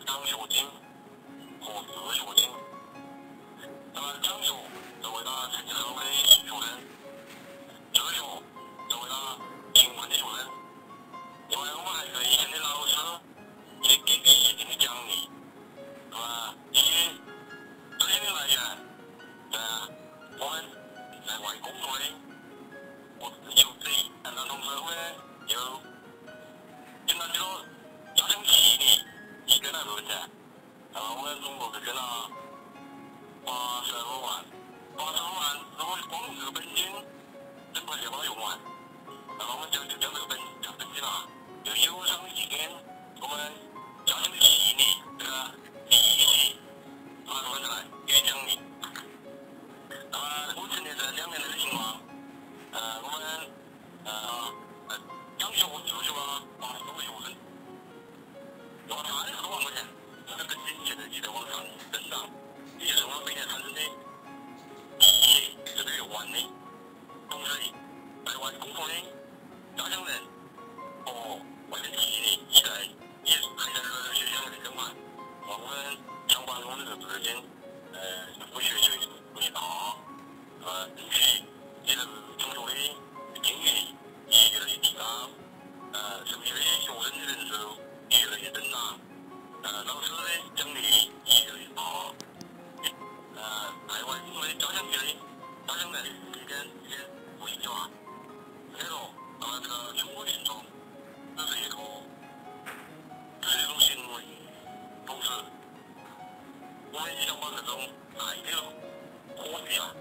奖学金和助学金。那么奖学是为了成绩好的学生，助学是为了勤奋的学生。因为我们还是以前的老师也给一定的奖励，是吧？以资金的来源，我们在外工作的，我有自己，但同时我又经常许多家乡企业一跟来赚钱。我们总共是挣了85万，85万，如果光这个本金整不就把它用完，那么我们就将这个本金啊，就有偿的去给我们家乡的企业这个利息，把它分出来给奖励。那么目前的这2年的情况，我们奖学和助学帮助学生，要30多万块钱，这个本金现在也在往上增长，也就是我们每年产生的利息是6万的。同时，在外工作的家乡人和外地企业也还在热血向的更换。我们想把我们这个资金，不学习不大，争取也是中学的境遇也越来越提高，受益的学生的人数也越来越增长，老师的奖励也越来越大。在外工作的家乡人这边不一样。所以说，这个中国群众这是一种行为，同时，我们也想把这种爱的火炬啊，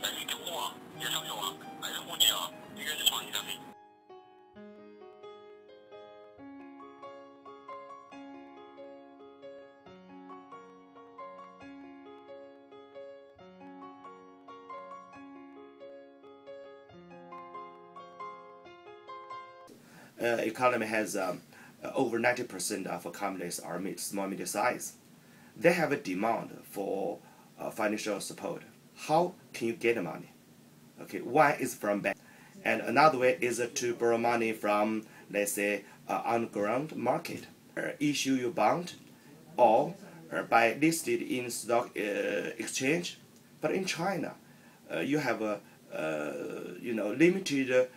爱的火啊，也上去啊，爱的火炬啊，应该是传递下去。Economy has over 90% of companies are small medium size. They have a demand for financial support. How can you get money? Okay, one is from bank, and another way is to borrow money from, let's say, underground market, issue your bond, or buy listed in stock exchange. But in China, you have limited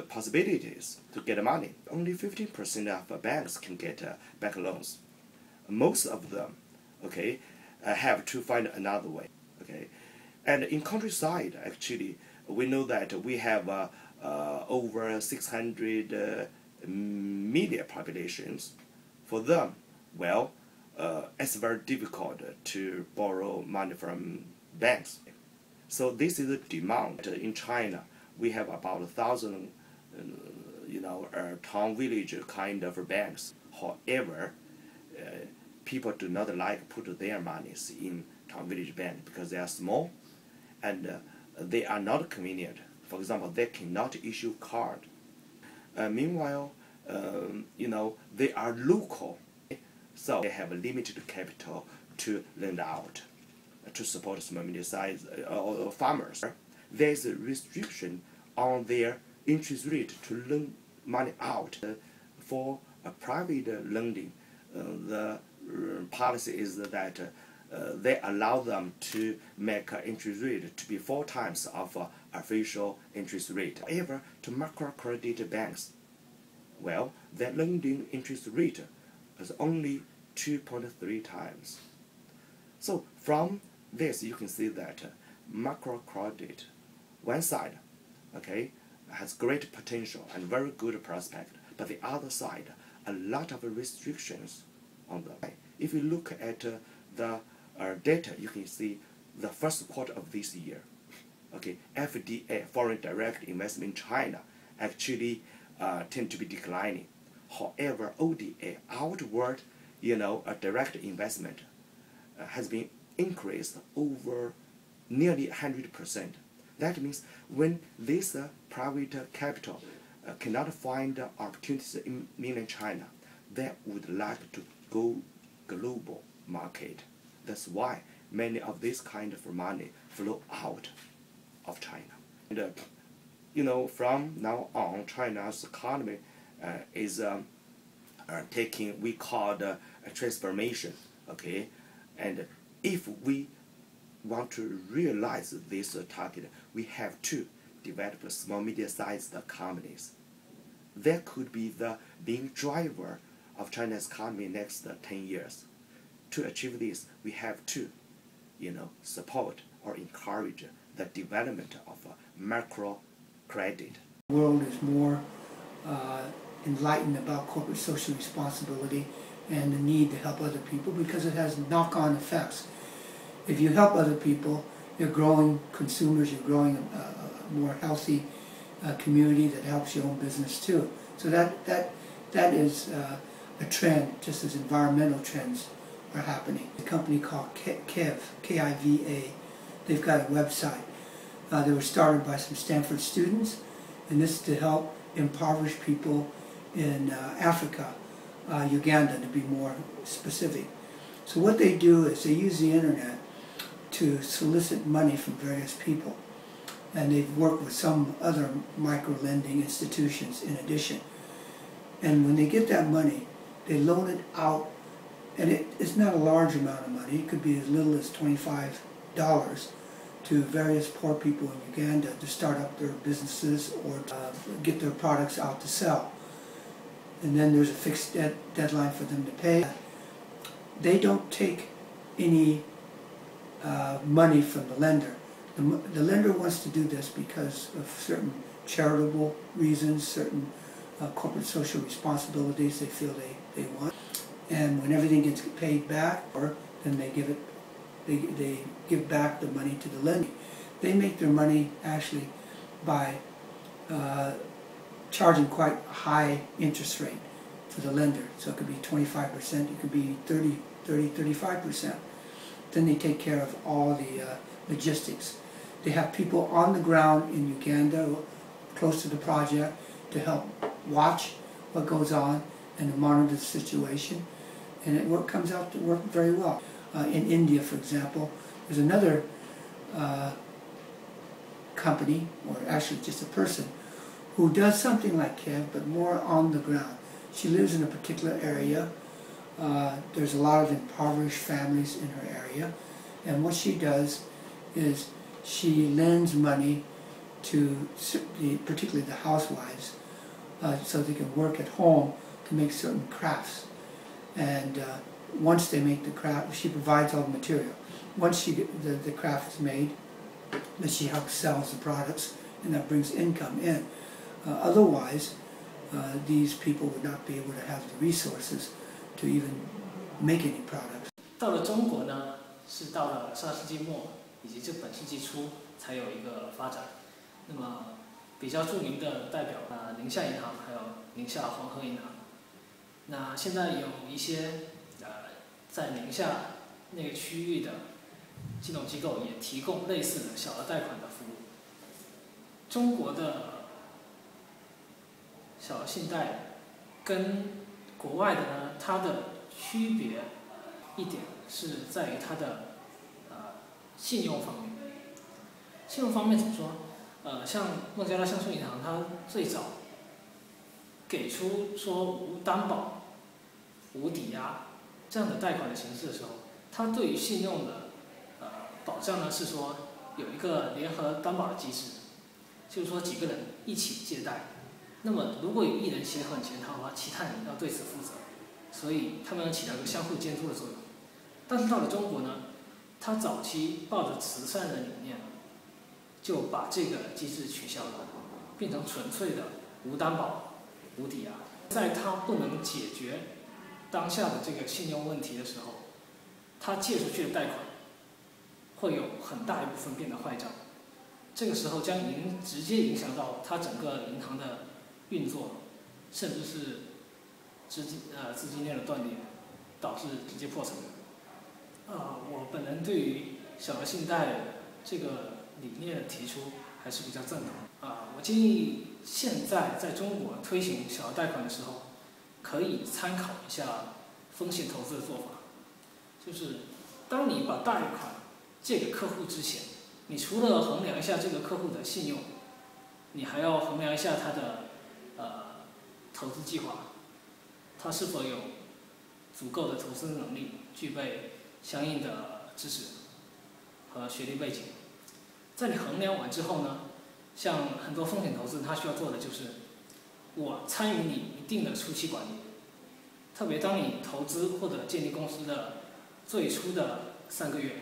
possibilities to get money. Only 15% of banks can get bank loans. Most of them, okay, have to find another way. Okay, and in countryside, actually, we know that we have over 600 million populations. For them, well, it's very difficult to borrow money from banks. So this is the demand in China. We have about 1,000, town village kind of banks. However, people do not like put their monies in town village bank because they are small and they are not convenient. For example, they cannot issue card. Meanwhile, they are local, so they have limited capital to lend out to support small medium size farmers. There is a restriction on their interest rate to lend money out. For a private lending, the policy is that they allow them to make interest rate to be 4 times of official interest rate. However, to microcredit banks, well, their lending interest rate is only 2.3 times. So from this, you can see that microcredit, one side, okay, has great potential and very good prospect, but the other side, a lot of restrictions on them. If you look at the data, you can see the first quarter of this year, okay, FDI, foreign direct investment in China, actually tend to be declining. However, ODA, outward, a direct investment, has been increased over nearly 100%. That means when this private capital cannot find opportunities in mainland China, they would like to go global market. That's why many of this kind of money flow out of China. And from now on, China's economy is taking, we call transformation. Okay, and if we want to realize this target, we have to develop small medium-sized companies. That could be the main driver of China's economy next 10 years. To achieve this, we have to, support or encourage the development of microcredit. The world is more enlightened about corporate social responsibility and the need to help other people because it has knock-on effects. If you help other people, you're growing consumers, you're growing a more healthy community that helps your own business too. So that is a trend, just as environmental trends are happening. A company called KIVA, K-I-V-A, they've got a website. They were started by some Stanford students, and this is to help impoverished people in Africa, Uganda to be more specific. So what they do is they use the internet to solicit money from various people, and they've worked with some other micro-lending institutions in addition. And when they get that money, they loan it out, and it's not a large amount of money. It could be as little as $25 to various poor people in Uganda to start up their businesses or get their products out to sell. And then there's a fixed deadline for them to pay. They don't take any money from the lender. The lender wants to do this because of certain charitable reasons, certain corporate social responsibilities they feel they want. And when everything gets paid back, then they give back the money to the lender. They make their money actually by charging quite a high interest rate for the lender. So it could be 25%, it could be 35%. Then they take care of all the logistics. They have people on the ground in Uganda, close to the project, to help watch what goes on and to monitor the situation. And it comes out to work very well. In India, for example, there's another company, or actually just a person, who does something like KIV, but more on the ground. She lives in a particular area. There's a lot of impoverished families in her area. And what she does is she lends money to particularly the housewives so they can work at home to make certain crafts. And once they make the craft, she provides all the material. Once the craft is made, then she helps sell the products, and that brings income in. Otherwise, these people would not be able to have the resources to even make any products. 到了中国呢，是到了上世纪末以及这本世纪初才有一个发展。那么比较著名的代表宁夏银行还有宁夏黄河银行。那现在有一些在宁夏那个区域的金融机构也提供类似的小额贷款的服务。中国的小额信贷跟国外的呢，它的区别一点是在于它的信用方面。信用方面怎么说？像孟加拉乡村银行，它最早给出说无担保、无抵押这样的贷款的形式的时候，它对于信用的保障呢是说有一个联合担保的机制，就是说几个人一起借贷，那么如果有一人先还钱的话，其他人要对此负责，所以他们起到一个相互监督的作用。但是到了中国呢，它早期抱着慈善的理念，就把这个机制取消了，变成纯粹的无担保、无抵押。在它不能解决当下的这个信用问题的时候，它借出去的贷款会有很大一部分变得坏账，这个时候将直接影响到它整个银行的运作，甚至是资金链的断裂，导致直接破产。我本人对于小额信贷这个理念的提出还是比较赞同。我建议现在在中国推行小额贷款的时候，可以参考一下风险投资的做法。就是当你把贷款借给客户之前，你除了衡量一下这个客户的信用，你还要衡量一下他的投资计划，他是否有足够的投资能力，具备相应的知识和学历背景。在你衡量完之后呢，像很多风险投资，它需要做的就是我参与你一定的初期管理，特别当你投资或者建立公司的最初的3个月，